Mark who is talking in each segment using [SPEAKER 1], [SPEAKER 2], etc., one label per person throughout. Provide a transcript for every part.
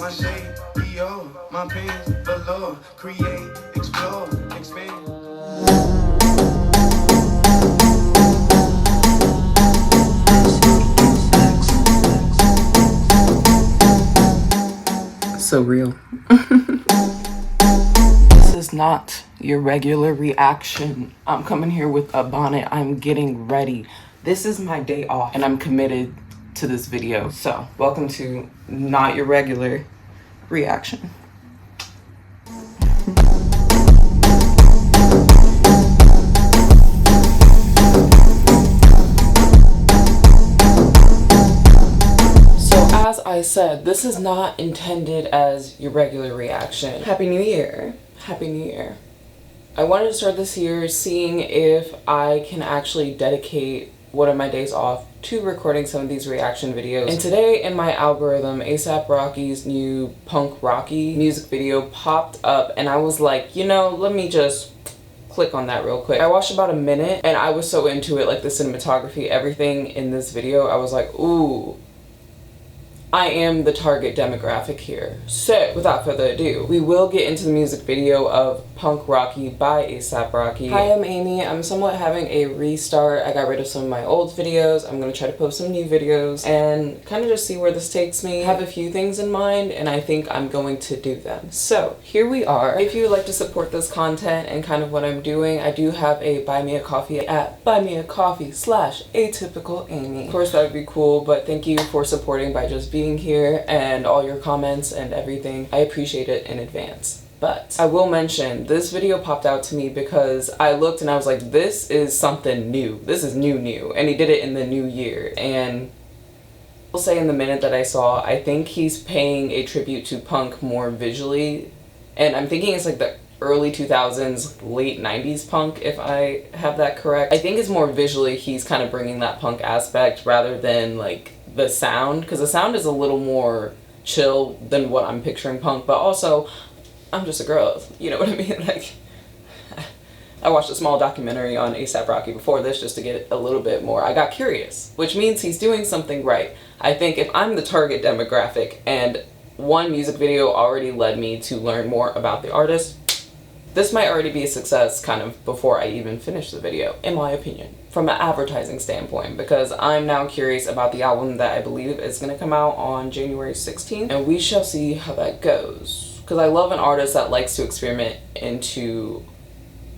[SPEAKER 1] My shade, my pants, below, create, explore, expand. So real. This is not your regular reaction. I'm coming here with a bonnet. I'm getting ready. This is my day off and I'm committed to this video. So welcome to not your regular reaction. As I said, this is not intended as your regular reaction. Happy New Year. Happy New Year. I wanted to start this year seeing if I can actually dedicate one of my days off to recording some of these reaction videos. And today in my algorithm, A$AP Rocky's new Punk Rocky music video popped up and I was like, you know, let me just click on that real quick. I watched about a minute and I was so into it, like the cinematography, everything in this video. I was like, ooh, I am the target demographic here. So, without further ado, we will get into the music video of Punk Rocky by A$AP Rocky. Hi, I'm Amy. I'm somewhat having a restart. I got rid of some of my old videos. I'm gonna try to post some new videos and kind of just see where this takes me. I have a few things in mind and I think I'm going to do them. So, here we are. If you would like to support this content and kind of what I'm doing, I do have a Buy Me a Coffee at buymeacoffee.com/atypicalaimee. Of course, that would be cool, but thank you for supporting by just being here and all your comments and everything. I appreciate it in advance. But I will mention, this video popped out to me because I looked and I was like, this is something new. This is new. And he did it in the new year. And I'll say in the minute that I saw, I think he's paying a tribute to punk more visually. And I'm thinking it's like the early 2000s, late 90s punk, if I have that correct. I think it's more visually he's kind of bringing that punk aspect rather than like the sound, because the sound is a little more chill than what I'm picturing punk, but also I'm just a girl, you know what I mean? Like, I watched a small documentary on A$AP Rocky before this just to get a little bit more. I got curious, which means he's doing something right. I think if I'm the target demographic and one music video already led me to learn more about the artist, this might already be a success kind of before I even finish the video, in my opinion, from an advertising standpoint, because I'm now curious about the album that I believe is going to come out on January 16th, and we shall see how that goes. Because I love an artist that likes to experiment into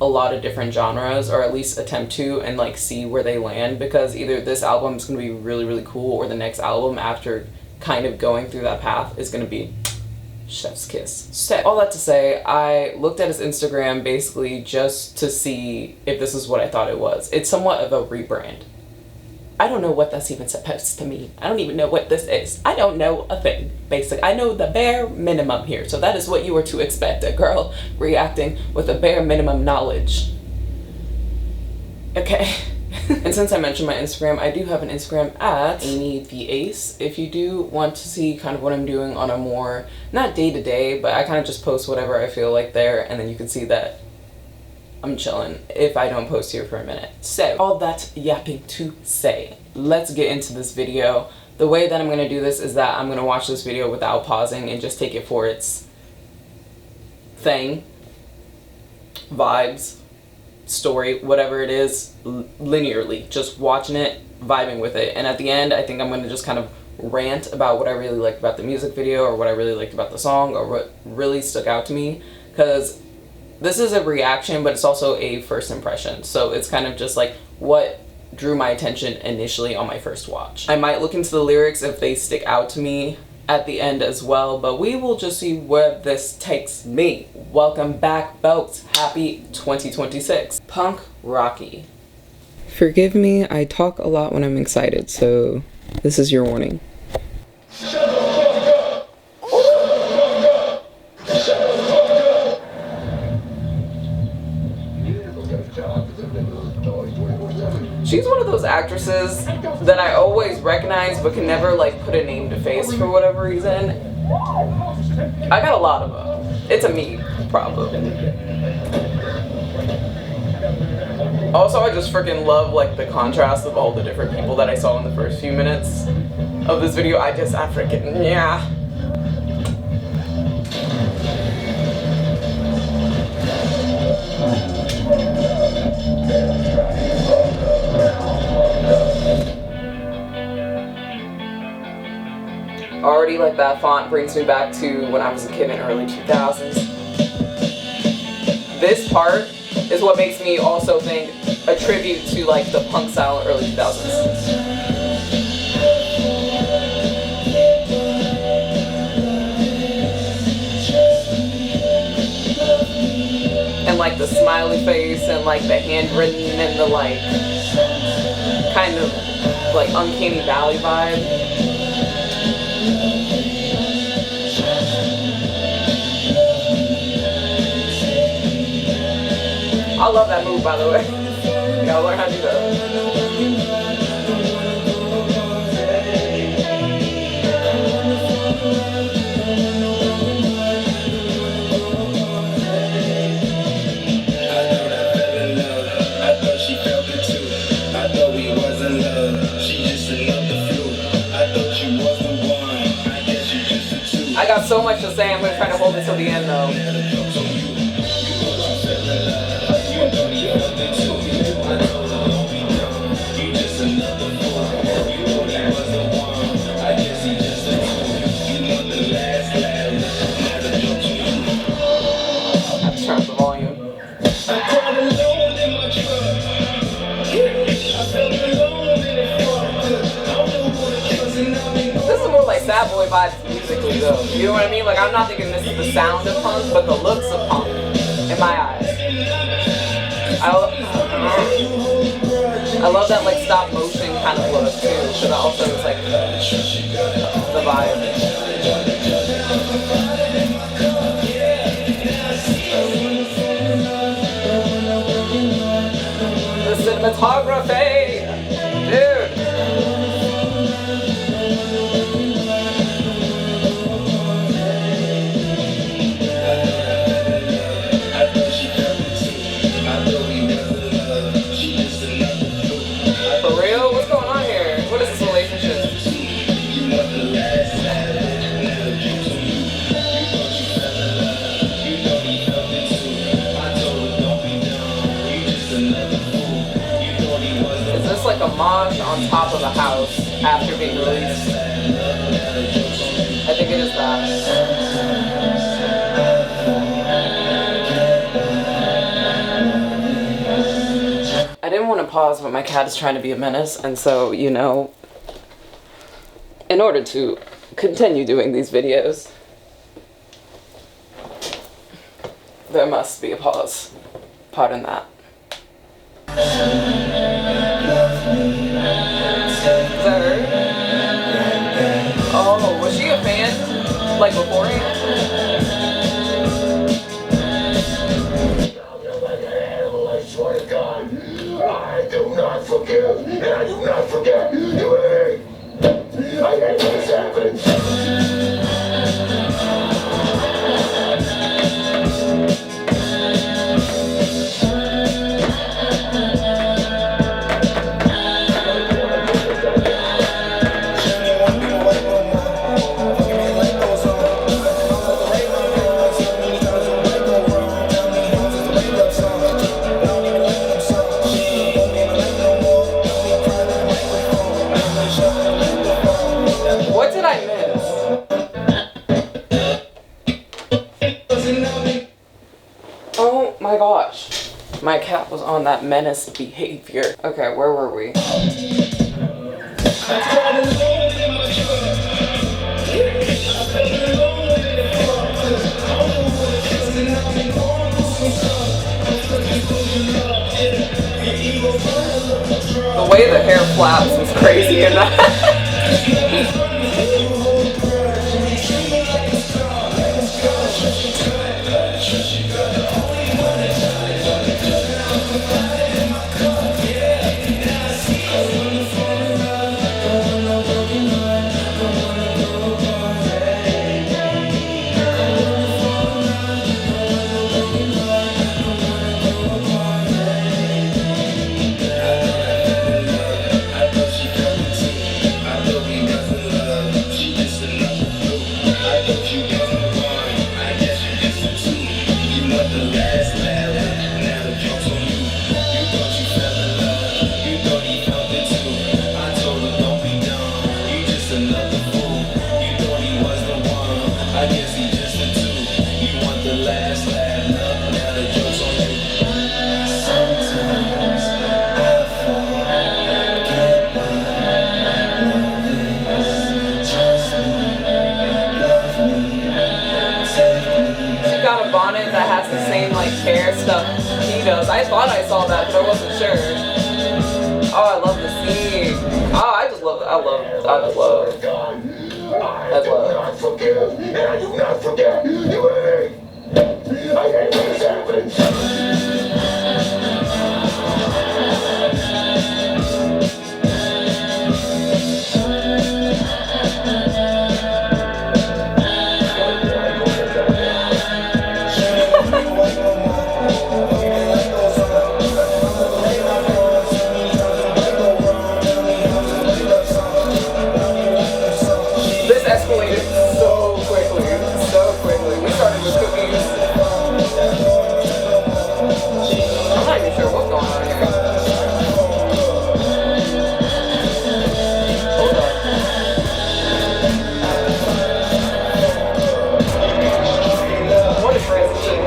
[SPEAKER 1] a lot of different genres, or at least attempt to, and like see where they land, because either this album is going to be really cool, or the next album after kind of going through that path is going to be chef's kiss. So, all that to say, I looked at his Instagram basically just to see if this is what I thought it was. It's somewhat of a rebrand. I don't know what that's even supposed to mean. I don't even know what this is. I don't know a thing, basically. I know the bare minimum here, so that is what you were to expect, a girl reacting with a bare minimum knowledge. Okay. And since I mentioned my Instagram, I do have an Instagram at Amy the Ace. If you do want to see kind of what I'm doing on a more, not day-to-day, but I kind of just post whatever I feel like there, and then you can see that I'm chilling if I don't post here for a minute. So, all that yapping to say, let's get into this video. The way that I'm going to do this is that I'm going to watch this video without pausing and just take it for its thing, vibes, story, whatever it is, linearly, just watching it, vibing with it. And at the end, I think I'm going to just kind of rant about what I really liked about the music video, or what I really liked about the song, or what really stuck out to me, because this is a reaction, but it's also a first impression. So it's kind of just like what drew my attention initially on my first watch. I might look into the lyrics if they stick out to me at the end as well, but we will just see where this takes me. Welcome back, folks. Happy 2026. Punk Rocky. Forgive me, I talk a lot when I'm excited, so this is your warning. She's one of those actresses that I always recognize but can never like put a name to face for whatever reason. I got a lot of them. It's a me problem. Also, I just freaking love like the contrast of all the different people that I saw in the first few minutes of this video. I freaking, yeah. like that font brings me back to when I was a kid in early 2000s. This part is what makes me also think a tribute to like the punk style early 2000s. And like the smiley face and like the handwritten and the like kind of like uncanny valley vibe. I love that move, by the way. You gotta learn how to do that. I got so much to say, I'm gonna try to hold it till the end though. Turn up the volume. This is more like sad boy vibes musically though. You know what I mean? Like I'm not thinking this is the sound of punk, but the looks of punk in my eyes. I love that like stop motion kind of look too, because also it's like the vibe. The cinematography, dude. For real? What's going on here? What is this relationship? Is this like a mosh on top of a house after being released? I think it is that. I didn't want to pause, but my cat is trying to be a menace, and so, you know, in order to continue doing these videos, there must be a pause. Pardon that. Is that her? Oh, was she a fan? Like beforehand?
[SPEAKER 2] I do not forgive, and I do not forget. You hear me? I hate this happening.
[SPEAKER 1] What did I miss? Oh my gosh. My cat was on that menace behavior. Okay, where were we? The way the hair flaps was crazy in that. a bonnet that has the same like hair stuff he does. I thought I saw that, but I wasn't sure. Oh, I love the scene. Oh, I just love it. I love.
[SPEAKER 2] I do not forgive, and I do not forget. You hear me? I hate when this happens.
[SPEAKER 1] This escalated so quickly. We started with cookies. I'm not even sure what's going on here. Hold up. What a transition.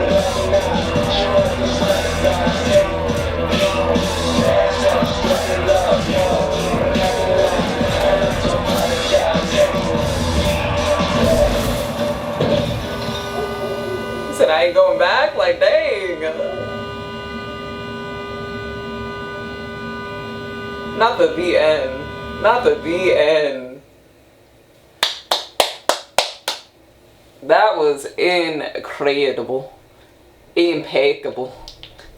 [SPEAKER 1] He said, I ain't going back? Like, dang. Not the end. Not the end. That was incredible. Impeccable.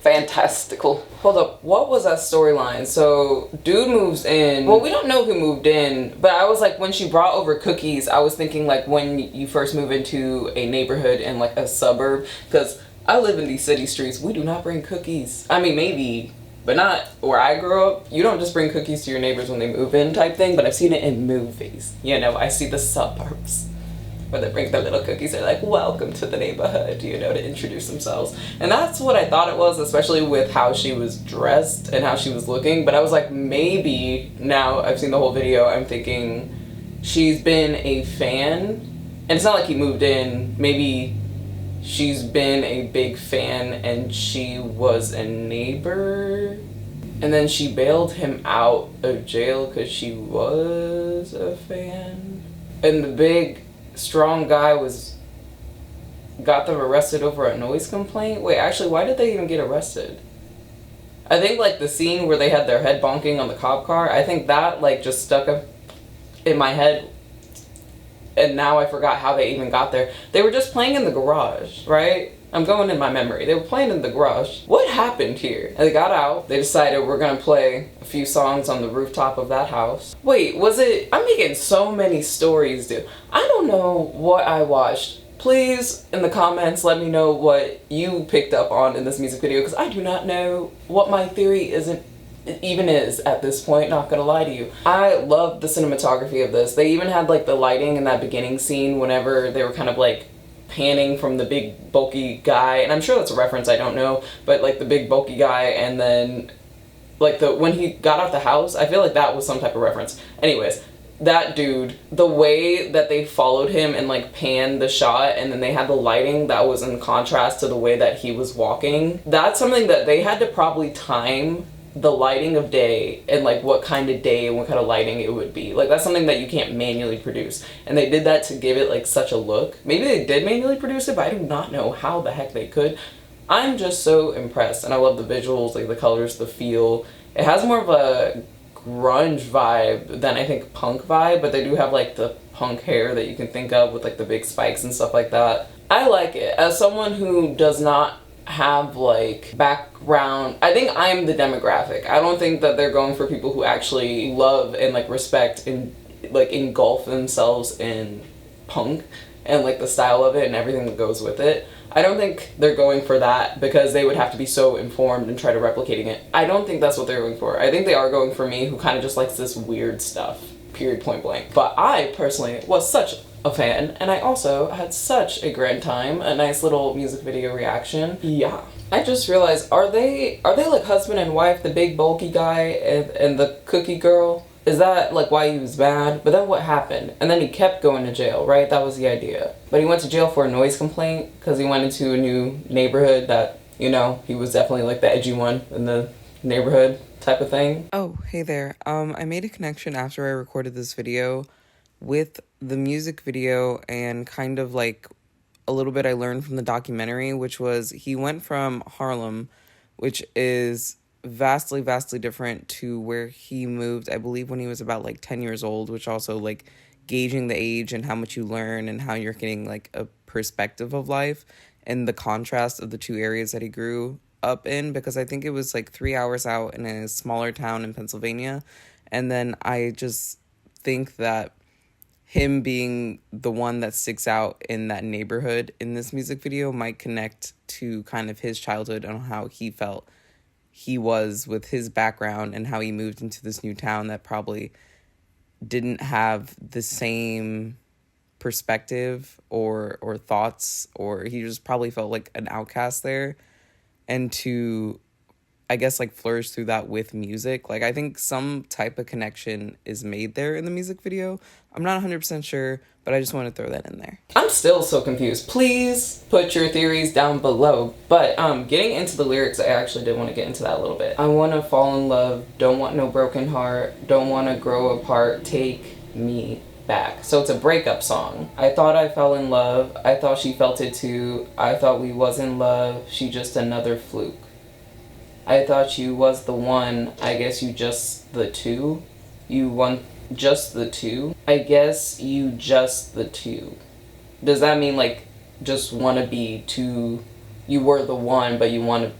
[SPEAKER 1] Fantastical. Hold up, what was that storyline? So, dude moves in. Well, we don't know who moved in, but I was like, when she brought over cookies, I was thinking like when you first move into a neighborhood in like a suburb, because I live in these city streets, we do not bring cookies. I mean, maybe, but not where I grew up. You don't just bring cookies to your neighbors when they move in type thing, but I've seen it in movies. You know, I see the suburbs where they bring their little cookies. They're like, welcome to the neighborhood, you know, to introduce themselves. And that's what I thought it was, especially with how she was dressed and how she was looking. But I was like, maybe now I've seen the whole video, I'm thinking she's been a fan. And it's not like he moved in. Maybe she's been a big fan and she was a neighbor. And then she bailed him out of jail because she was a fan. And the big strong guy got them arrested over a noise complaint. Wait, actually, why did they even get arrested? I think like the scene where they had their head bonking on the cop car, I think that like just stuck up in my head, and now I forgot how they even got there. They were just playing in the garage, right? I'm going in my memory. They were playing in the garage. What happened here? And they got out. They decided we're gonna play a few songs on the rooftop of that house. Wait, was it? I'm making so many stories, dude. I don't know what I watched. Please, in the comments, let me know what you picked up on in this music video, because I do not know what my theory even is at this point, not gonna lie to you. I love the cinematography of this. They even had like the lighting in that beginning scene whenever they were kind of like panning from the big bulky guy, and I'm sure that's a reference, I don't know, but like the big bulky guy, and then like when he got out the house, I feel like that was some type of reference. Anyways, that dude, the way that they followed him and like panned the shot, and then they had the lighting that was in contrast to the way that he was walking, that's something that they had to probably time the lighting of day and like what kind of day and what kind of lighting it would be. Like that's something that you can't manually produce, and they did that to give it like such a look. Maybe they did manually produce it, but I do not know how the heck they could. I'm just so impressed, and I love the visuals, like the colors, the feel. It has more of a grunge vibe than I think punk vibe, but they do have like the punk hair that you can think of with like the big spikes and stuff like that. I like it. As someone who does not have like background, I think I'm the demographic. I don't think that they're going for people who actually love and like respect and like engulf themselves in punk and like the style of it and everything that goes with it. I don't think they're going for that because they would have to be so informed and try to replicating it. I don't think that's what they're going for. I think they are going for me, who kind of just likes this weird stuff, period, point blank. But I personally was such a fan, and I also had such a grand time. A nice little music video reaction. Yeah. I just realized, are they like husband and wife, the big bulky guy and the cookie girl? Is that like why he was mad? But then what happened? And then he kept going to jail, right? That was the idea. But he went to jail for a noise complaint because he went into a new neighborhood that, you know, he was definitely like the edgy one in the neighborhood type of thing. Oh, hey there. I made a connection after I recorded this video with the music video and kind of like a little bit I learned from the documentary, which was he went from Harlem, which is vastly, vastly different, to where he moved, I believe, when he was about like 10 years old, which also like gauging the age and how much you learn and how you're getting like a perspective of life and the contrast of the two areas that he grew up in, because I think it was like 3 hours out in a smaller town in Pennsylvania. And then I just think that him being the one that sticks out in that neighborhood in this music video might connect to kind of his childhood and how he felt he was with his background and how he moved into this new town that probably didn't have the same perspective or thoughts, or he just probably felt like an outcast there. And to, I guess, like flourish through that with music. Like, I think some type of connection is made there in the music video. I'm not 100% sure, but I just want to throw that in there. I'm still so confused. Please put your theories down below. But getting into the lyrics, I actually did want to get into that a little bit. I want to fall in love, don't want no broken heart, don't want to grow apart, take me back. So it's a breakup song. I thought I fell in love, I thought she felt it too, I thought we was in love, she just another fluke. I thought you was the one, I guess you just the two. You want just the two? I guess you just the two. Does that mean like just want to be two? You were the one, but you want to,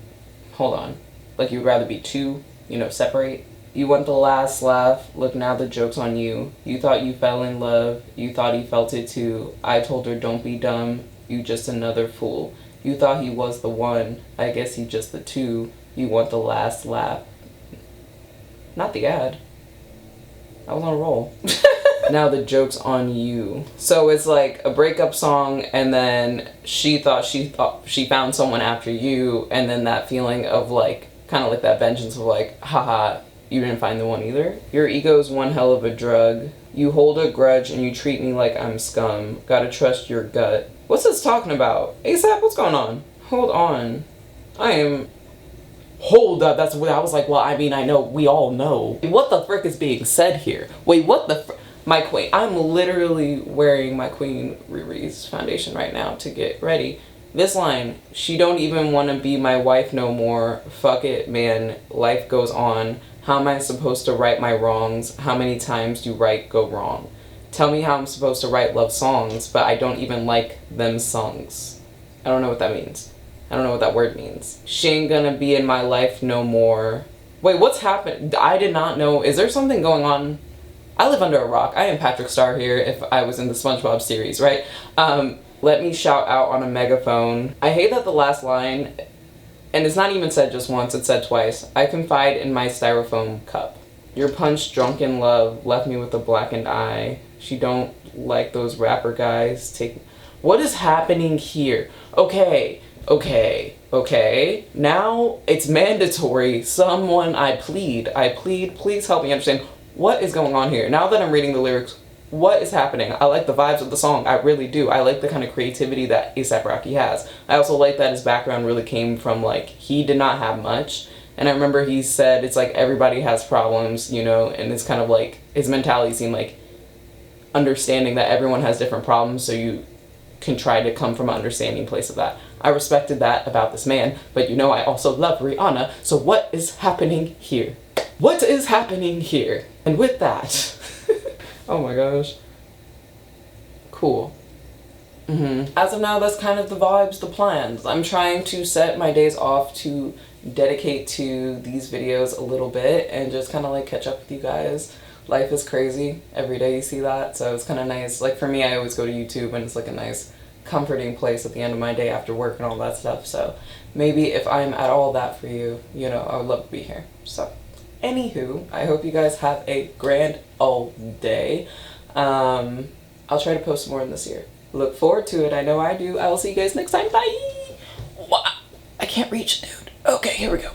[SPEAKER 1] hold on, like you'd rather be two, you know, separate? You want the last laugh, look now the joke's on you. You thought you fell in love, you thought he felt it too. I told her don't be dumb, you just another fool. You thought he was the one, I guess he just the two. You want the last laugh. Not the ad. I was on a roll. Now the joke's on you. So it's like a breakup song, and then she thought she found someone after you, and then that feeling of like, kind of like that vengeance of like, haha, you didn't find the one either. Your ego's one hell of a drug. You hold a grudge and you treat me like I'm scum. Gotta trust your gut. What's this talking about? ASAP, what's going on? Hold on. Hold up, that's what I was like, well, I mean, I know, we all know. What the frick is being said here? Wait, what the my queen. I'm literally wearing my Queen Riri's foundation right now to get ready. This line, she don't even want to be my wife no more. Fuck it, man, life goes on. How am I supposed to right my wrongs? How many times do right go wrong? Tell me how I'm supposed to write love songs, but I don't even like them songs. I don't know what that means. I don't know what that word means. She ain't gonna be in my life no more. Wait, what's happened? I did not know. Is there something going on? I live under a rock. I am Patrick Star here if I was in the SpongeBob series, right? Let me shout out on a megaphone. I hate that the last line, and it's not even said just once, it's said twice. I confide in my styrofoam cup. Your punch drunk in love left me with a blackened eye. She don't like those rapper guys. What is happening here? Okay. Now it's mandatory. Someone, I plead, please help me understand what is going on here. Now that I'm reading the lyrics, what is happening? I like the vibes of the song. I really do. I like the kind of creativity that A$AP Rocky has. I also like that his background really came from, like, he did not have much. And I remember he said it's like everybody has problems, you know, and it's kind of like his mentality seemed like understanding that everyone has different problems, so you can try to come from an understanding place of that. I respected that about this man, but you know I also love Rihanna, so what is happening here? What is happening here? And with that, oh my gosh. Cool. As of now, that's kind of the vibes, the plans. I'm trying to set my days off to dedicate to these videos a little bit and just kind of like catch up with you guys. Life is crazy. Every day you see that, so it's kind of nice. Like for me, I always go to YouTube and it's like a nice comforting place at the end of my day after work and all that stuff. So maybe if I'm at all that for you, you know, I would love to be here. So anywho, I hope you guys have a grand old day. I'll try to post more in this year. Look forward to it. I know I do. I will see you guys next time. Bye. I can't reach, dude. Okay, here we go.